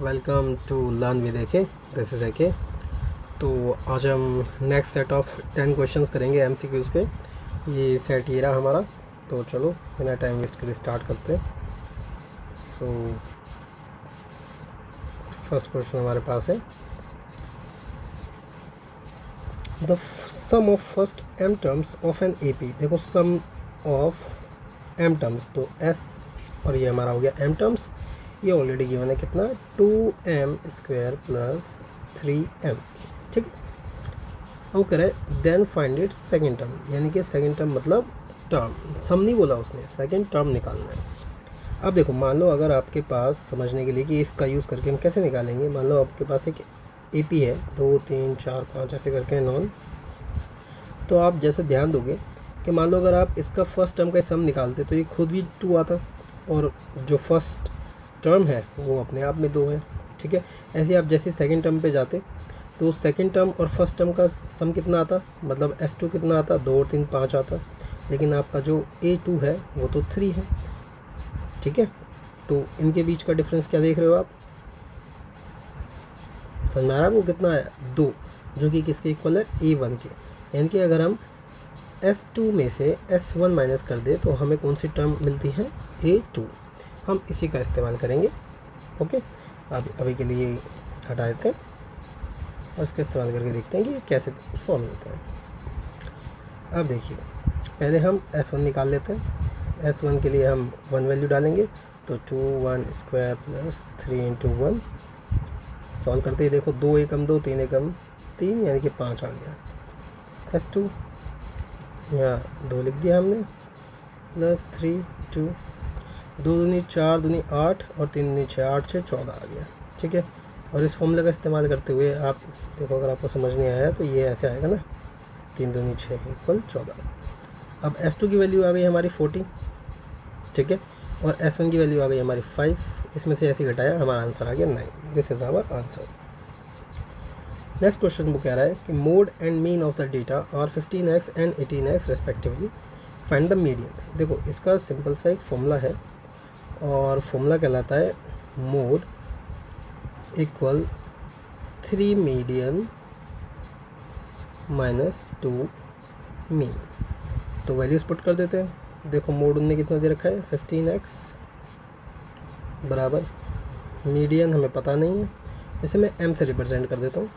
Welcome to learn with AK. This is AK. तो आज हम नेक्स्ट सेट ऑफ 10 क्वेश्चंस करेंगे एमसीक्यूज़ के। ये सेट ये रहा हमारा। तो चलो बिना टाइम वेस्ट करे स्टार्ट करते हैं। सो फर्स्ट क्वेश्चन हमारे पास है the sum of first M terms of an AP. देखो सम ऑफ एम टर्म्स, तो एस और ये हमारा हो गया एम टर्म्स। ये ऑलरेडी गिवन है कितना, 2m² प्लस 3m। ठीक है, अब करें then find it second term, यानी कि सेकेंड टर्म मतलब टर्म, सम नहीं बोला उसने, सेकेंड टर्म निकालना है। अब देखो, मान लो अगर आपके पास समझने के लिए कि इसका यूज़ करके हम कैसे निकालेंगे, मान लो आपके पास एक एपी है 2 3 4 5 ऐसे करके नॉन। तो आप जैसे ध्यान दोगे कि मान लो अगर आप इसका फर्स्ट टर्म का सम निकालते तो ये खुद भी 2 आता, और जो फर्स्ट टर्म है वो अपने आप में 2 है। ठीक है, ऐसे आप जैसे सेकंड टर्म पे जाते तो सेकंड टर्म और फर्स्ट टर्म का सम कितना आता, मतलब S2 कितना आता, 2 और 3 5 आता, लेकिन आपका जो A2 है वो तो 3 है। ठीक है, तो इनके बीच का डिफरेंस क्या देख रहे हो आप, समझ में आ रहा है? वो कितना है, 2, जो कि किसके इक्वल है, A1 के। यानी कि अगर हम S2 में से S1 माइनस कर दे तो हमें कौन सी टर्म मिलती है, A2। हम इसी का इस्तेमाल करेंगे। ओके, अभी के लिए हटा देते हैं और इसका इस्तेमाल करके देखते हैं कि कैसे सॉल्व होता है। अब देखिए, पहले हम S1 निकाल लेते हैं। S1 के लिए हम 1 वैल्यू डालेंगे, तो 2 1² प्लस 3 × 1। सॉल्व करते ही देखो 2 एकम 2 3 एकम 3, यानी कि 5 आ गया। S2 यहाँ 2 लिख दिया हमने, प्लस 3 2 2 दूनी 4 दूनी 8 और 3 दूनी 6 8 6 14 आ गया। ठीक है, और इस फॉर्मूले का इस्तेमाल करते हुए आप देखो, अगर आपको समझ नहीं आया तो ये ऐसे आएगा ना, 3 दूनी 6 = 14। अब S2 की वैल्यू आ गई हमारी 40। ठीक है, और S1 की वैल्यू आ गई हमारी 5। इसमें से ऐसे घटाया, हमारा आंसर आ गया 9। This is our answer. Next question वो कह रहा है कि mode and mean of the data are 15x and 18x respectively, find the median. देखो, इसका सिंपल सा एक फॉर्मूला है, और फॉर्मूला कहलाता है mode equal 3 median minus 2 mean. तो वैल्यूज पुट कर देते हैं। देखो, मोड उनने कितना दे रखा है, 15x बराबर मीडियन हमें पता नहीं है, इसे मैं m से रिप्रेजेंट कर देता हूँ,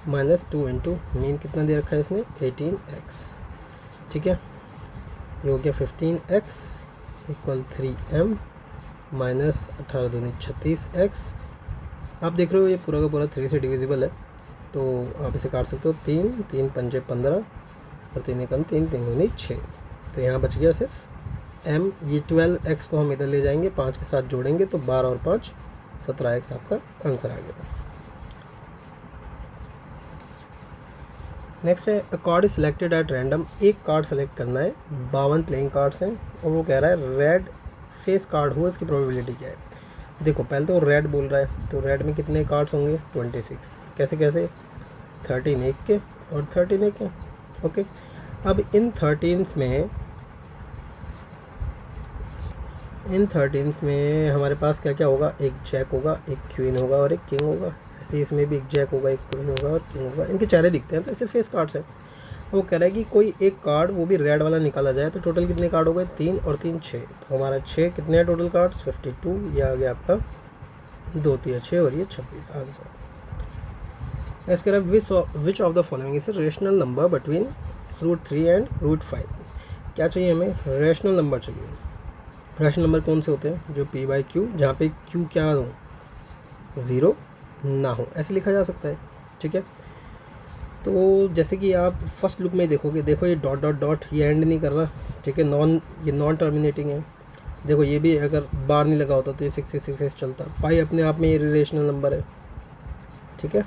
माइनस 2 × मीन कितना दे रखा है इसने, 18x। ठीक है, ये हो गया 15x इक्वल 3m माइनस 18 दूनी 36x। आप देख रहे हो ये पूरा का पूरा 3 से डिविजिबल है, तो आप इसे काट सकते हो। 3 3 पंजे 15 और 3 एकम 3 3 दूनी 6। तो यहाँ बच गया सिर्फ m। ये 12x को हम इधर ले जाएंगे, 5 के साथ जोड़ेंगे तो 12 और 5 17x आपका आंसर आ गया। नेक्स्ट है, अ card is selected at random. एक कार्ड सेलेक्ट करना है, 52 प्लेइंग कार्ड्स हैं, और वो कह रहा है रेड फेस कार्ड हो, इसकी प्रोबेबिलिटी क्या है। देखो, पहले तो रेड बोल रहा है, तो रेड में कितने कार्ड्स होंगे, 26। कैसे कैसे, 13 एक के और 13 एक के। ओके, अब इन 13 में हमारे पास क्या क्या होगा, एक जैक होगा, एक क्वीन होगा और एक किंग होगा। ऐसे इसमें भी एक जैक होगा, एक क्वीन होगा और किंग होगा। इनके चेहरे दिखते हैं तो इसलिए फेस कार्ड्स हैं। वो कह रहा है कि कोई एक कार्ड, वो भी रेड वाला निकाला जाए, तो टोटल कितने कार्ड हो गए, 3 और 3 6। तो हमारा 6 कितने हैं टोटल कार्ड्स, 52। ये आ गया आपका 2 3 6 और ये 26 आंसर। नेक्स्ट कह रहा है which of the following is rational number between √3 and √5। क्या चाहिए हमें, रेशनल नंबर चाहिए। रेशनल नंबर कौन से होते हैं, जो p/q, जहाँ पे q क्या हो, 0 ना हो, ऐसे लिखा जा सकता है। ठीक है, तो जैसे कि आप फर्स्ट लुक में देखोगे, देखो ये डॉट डॉट डॉट, ये एंड नहीं कर रहा। ठीक है, ये नॉन टर्मिनेटिंग है। देखो, ये भी अगर बार नहीं लगा होता तो ये 6 चलता। पाई अपने आप में ये रिलेशनल नंबर है। ठीक है,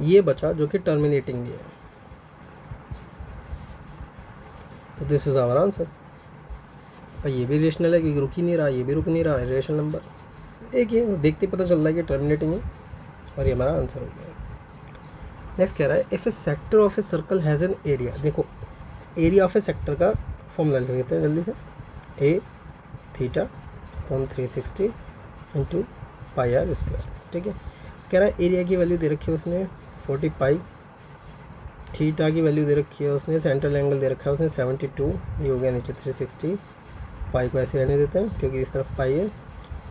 ये बचा जो कि टर्मिनेटिंग भी है, तो दिस इज़ आवर आंसर। और ये भी रेशनल है क्योंकि रुक ही नहीं रहा, ये भी रुक नहीं रहा, रेशनल नंबर एक ही, देखते पता चल रहा है कि टर्मिनेटिंग है, और ये हमारा आंसर हो गया। नेक्स्ट कह रहा है if a sector of a circle has an area. देखो, एरिया ऑफ ए सेक्टर का फॉर्मूला लिख लेते हैं जल्दी से, a theta upon 360 into pi r square. ठीक है, कह रहा है एरिया की वैल्यू दे रखी है उसने 40 पाई, थीटा की वैल्यू दे रखी है उसने, सेंट्रल एंगल दे रखा है उसने 72, ये हो गया नीचे 360, पाई को ऐसे रहने देते हैं क्योंकि इस तरफ पाई है,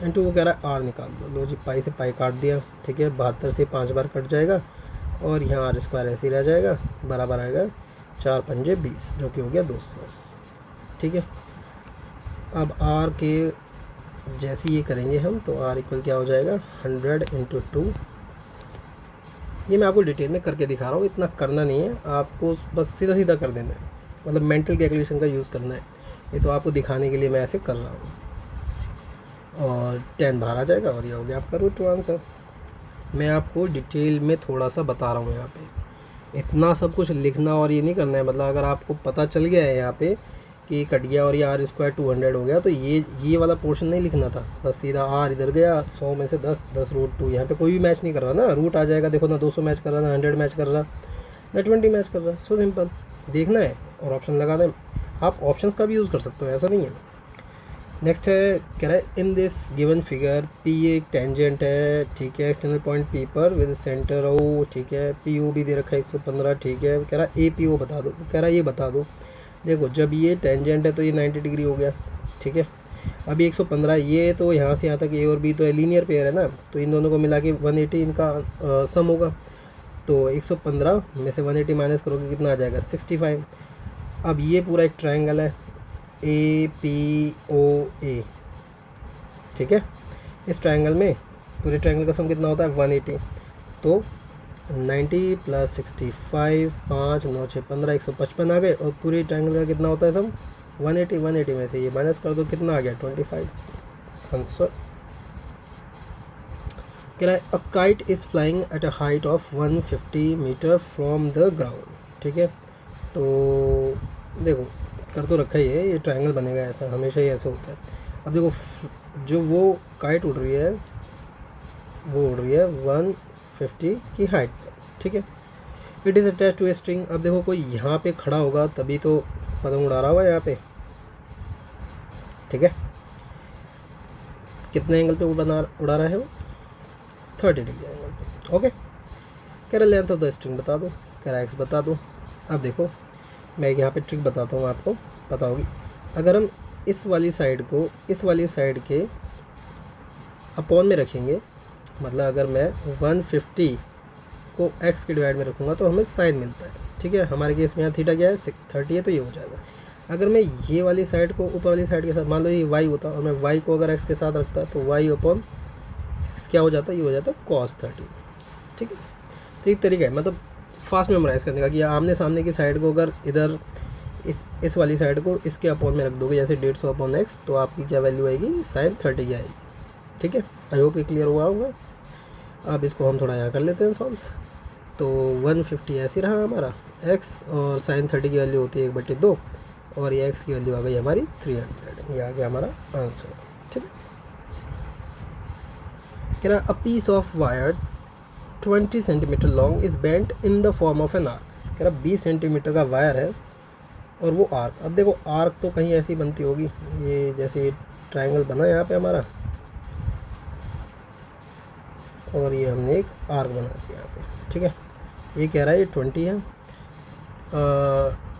इंटू वो कह रहा है आर निकाल दो। लो जी, पाई से पाई काट दिया। ठीक है, 72 से 5 बार कट जाएगा और यहाँ आर स्क्वायर ऐसे ही रह जाएगा, बराबर आएगा 4 पंजे 20, जो कि हो गया 200। ठीक है, अब आर के जैसे ये करेंगे हम तो आर इक्वल क्या हो जाएगा 100 इंटू 2। ये मैं आपको डिटेल में करके दिखा रहा हूँ, इतना करना नहीं है आपको, बस सीधा सीधा कर देना है, मतलब मेंटल कैलकुलेशन का यूज़ करना है। ये तो आपको दिखाने के लिए मैं ऐसे कर रहा हूँ। और 10 बाहर आ जाएगा और ये हो गया आपका रूट 2 आंसर। मैं आपको डिटेल में थोड़ा सा बता रहा हूँ यहाँ पे, इतना सब कुछ लिखना और ये नहीं करना है। मतलब अगर आपको पता चल गया है यहाँ पे कि कट गया और ये आर स्क्वायर 200 हो गया तो ये वाला पोर्शन नहीं लिखना था, बस सीधा आर इधर गया 100 में से 10 रूट 2। यहाँ पे कोई भी मैच नहीं कर रहा ना, रूट आ जाएगा, देखो ना 200 मैच कर रहा, ना 100 मैच कर रहा, ना 20 मैच कर रहा। सो सिंपल, देखना है और ऑप्शन लगाना है। आप ऑप्शंस का भी यूज़ कर सकते हो, ऐसा नहीं है। नेक्स्ट है, कह रहा है in this given figure P एक टेंजेंट है। ठीक है, एक्सटर्नल पॉइंट पी पर विद सेंटर ओ। ठीक है, पी ओ भी दे रखा है 115। ठीक है, कह रहा है ए पी ओ बता दो, कह रहा है ये बता दो। देखो जब ये टेंजेंट है तो ये 90 डिग्री हो गया। ठीक है, अभी 115, ये तो यहाँ से यहाँ तक ए और बी तो लीनियर पेयर है ना, तो इन दोनों को मिला के 180 इनका सम होगा। तो 115 में से 180 माइनस करोगे कितना आ जाएगा 65। अब ये पूरा एक ट्रायंगल है ए पी ओ ए। ठीक है, इस ट्रायंगल में पूरे ट्रायंगल का सम कितना होता है 180। तो 90 प्लस 65, 5 9 6 15, 155 आ गए। और पूरे ट्रायंगल का कितना होता है सम 180। 180 में से ये माइनस कर दो, कितना आ गया 25 आंसर। कह रहा है a kite is flying at a height of 150 metre from the ground. ठीक है, तो देखो कर तो रखा ही है, ये ट्रायंगल बनेगा ऐसा, हमेशा ही ऐसे होता है। अब देखो जो वो काइट उड़ रही है वो उड़ रही है 150 की हाइट पर। ठीक है, it is attach to a string. अब देखो कोई यहाँ पे खड़ा होगा तभी तो पतंग उड़ा रहा होगा यहाँ पे। ठीक है, कितने एंगल पे वो उड़ा रहा है वो 30 डिग्री एंगल पे। ओके, कह रहा लेंथ ऑफ द स्ट्रिंग बता दो, कह रहा एक्स बता दो। अब देखो मैं यहाँ पे ट्रिक बताता हूँ, आपको पता होगी। अगर हम इस वाली साइड को इस वाली साइड के अपॉन में रखेंगे, मतलब अगर मैं 150 को x के डिवाइड में रखूँगा तो हमें साइन मिलता है। ठीक है, हमारे केस में यहाँ थीटा क्या है 30 है, तो ये हो जाएगा। अगर मैं ये वाली साइड को ऊपर वाली साइड के साथ, मान लो ये y होता और मैं y को अगर x के साथ रखता तो y अपॉन x क्या हो जाता, ये हो जाता cos 30। ठीक है, तो एक तरीका है मतलब फास्ट मेमोराइज़ करने का कि आमने सामने की साइड को अगर इधर इस वाली साइड को इसके अपॉन में रख दोगे, जैसे 150 अपॉन x, तो आपकी क्या वैल्यू आएगी sin 30 की आएगी। ठीक है, आई होप ये क्लियर हुआ होगा। अब इसको हम थोड़ा यहाँ कर लेते हैं सॉल्व। तो 150 ऐसे रहा हमारा x, और sin 30 की वैल्यू होती है 1/2, और ये x की वैल्यू आ गई हमारी 300। ये आ गया हमारा आंसर। ठीक है, कह रहा a piece of wire 20 centimetre long is bent in the form of an arc. कह रहा 20 सेंटीमीटर का वायर है और वो आर्क। अब देखो आर्क तो कहीं ऐसी बनती होगी, ये जैसे ट्रायंगल बना यहाँ पे हमारा, और ये हमने एक आर्क बना दिया यहाँ पे। ठीक है, ये कह रहा है ये 20 है।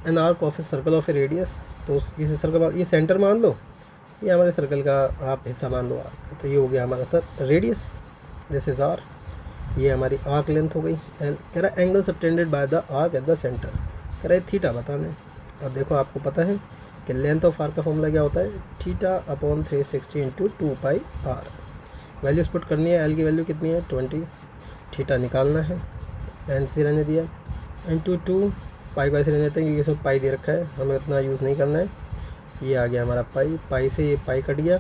An arc of a circle of A radius, तो इस सर्कल ये सेंटर मान लो, ये हमारे सर्कल का आप हिस्सा मान लो आर्क, तो ये हो गया हमारा sir radius, this is R. ये हमारी आर्क लेंथ हो गई एल। कह रहा है angle subtended by the arc at the centre. कह रहा है थीटा बताना है। अब देखो आपको पता है कि लेंथ ऑफ आर्क का फॉर्मूला क्या होता है, theta upon 360 into 2 pi R. Values put करनी है, एल की वैल्यू कितनी है 20, थीटा निकालना है, एन से रहने दिया, इंटू 2 पाई को ऐसे रहने देते हैं क्योंकि इसमें पाई दे रखा है, हमें उतना यूज़ नहीं करना है। ये आ गया हमारा पाई, पाई से ये पाई कट गया,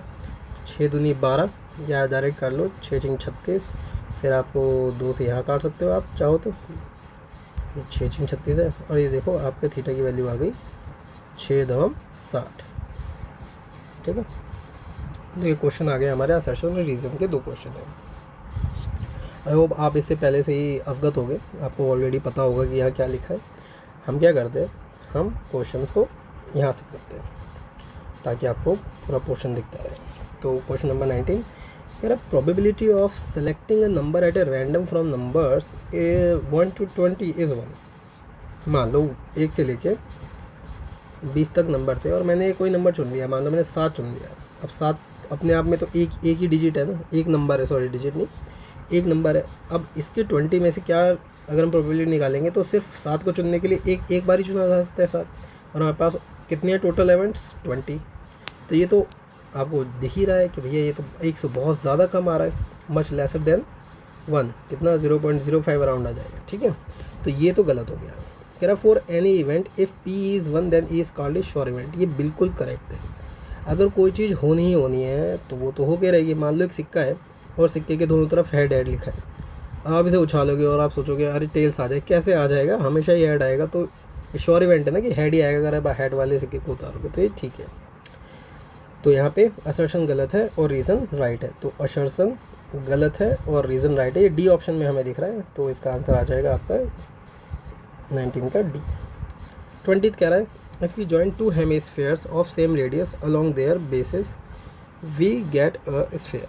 6 दूनी 12, या डायरेक्ट काट लो 6 6 36, फिर आपको 2 से यहाँ काट सकते हो आप चाहो तो, ये 6 6 36 है। और ये देखो आपके थीटा की वैल्यू आ गई 6.60। ठीक है, तो ये क्वेश्चन आ गया हमारे असर्शन और रीज़न के 2 क्वेश्चन हैं। आई होप आप इससे पहले से ही अवगत हो गए, आपको ऑलरेडी पता होगा कि यहाँ क्या लिखा है। हम क्या करते हैं, हम क्वेश्चंस को यहाँ से करते हैं ताकि आपको पूरा पोर्शन दिखता रहे। तो क्वेश्चन नंबर 19, कह रहा probability of selecting a number at a random from numbers 1 to 20 is 1। मान लो 1 से लेके 20 तक नंबर थे और मैंने कोई नंबर चुन लिया, मान लो मैंने 7 चुन लिया। अब 7 अपने आप में तो एक ही डिजिट है ना, एक नंबर है, सॉरी डिजिट नहीं, एक नंबर है। अब इसके 20 में से क्या अगर हम प्रोबेबिलिटी निकालेंगे तो सिर्फ 7 को चुनने के लिए एक बार ही चुना जा सकता है 7, और हमारे पास कितने हैं टोटल इवेंट्स 20। तो ये तो आपको दिख ही रहा है कि भैया ये तो 1 से बहुत ज़्यादा कम आ रहा है, मच लेसर देन 1, कितना 0.05 अराउंड आ जाएगा, ठीक है। तो ये तो गलत हो गया। कह रहा for any event if P is 1 then E is called a sure event. ये बिल्कुल करेक्ट है। अगर कोई चीज़ होनी ही होनी है तो वो तो हो के रहेगी। मान लो एक सिक्का है और सिक्के के दोनों तरफ हेड लिखा है, आप इसे उछालोगे और आप सोचोगे अरे टेल्स आ जाए, कैसे आ जाएगा, हमेशा ही हेड आएगा। तो श्योर इवेंट है ना कि हेड ही आएगा, अगर आप हेड वाले सिक्के को उतारोगे तो ये ठीक है। तो यहाँ पे असर्शन गलत है और रीज़न राइट है। तो असर्शन गलत है और रीज़न राइट है। ये डी ऑप्शन में हमें दिख रहा है, तो इसका आंसर आ जाएगा आपका 19 का डी। 20 कह रहा है if we join 2 hemispheres of same radius along their bases we get a sphere.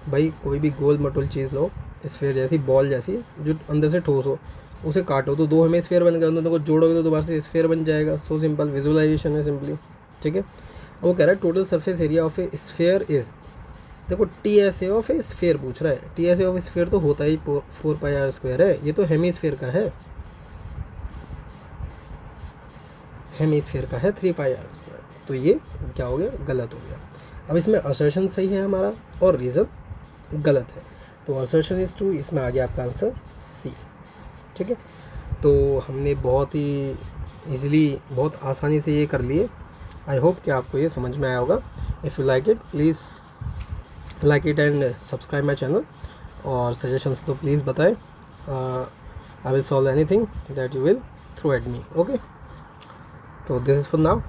भाई कोई भी गोल मटोल चीज़ लो, स्फेयर जैसी, बॉल जैसी, जो अंदर से ठोस हो, उसे काटो तो 2 हेमिस्फेयर बन गए, उन दोनों को जोड़ोगे तो दोबारा से स्फेयर बन जाएगा। सो सिंपल, विजुअलाइजेशन है सिंपली, ठीक है। वो कह रहा है total surface area of A sphere is, देखो TSA ऑफ ए स्फेयर पूछ रहा है। TSA ऑफ स्फेयर तो होता ही 4πr² है, ये तो हेमिस्फेयर का है, हेमिस्फेयर का है 3πr²। तो ये क्या हो गया, गलत हो गया। अब इसमें असर्शन सही है हमारा और रीज़न गलत है, तो असर्शन इज़ ट्रू, इसमें आ गया आपका आंसर सी, ठीक है। तो हमने बहुत ही ईज़िली, बहुत आसानी से ये कर लिए। आई होप कि आपको ये समझ में आया होगा। If you like it please like it and subscribe my channel, और सजेशंस तो प्लीज़ बताएं। I will solve anything that you will throw at me, okay. तो दिस इज़ फॉर नाउ।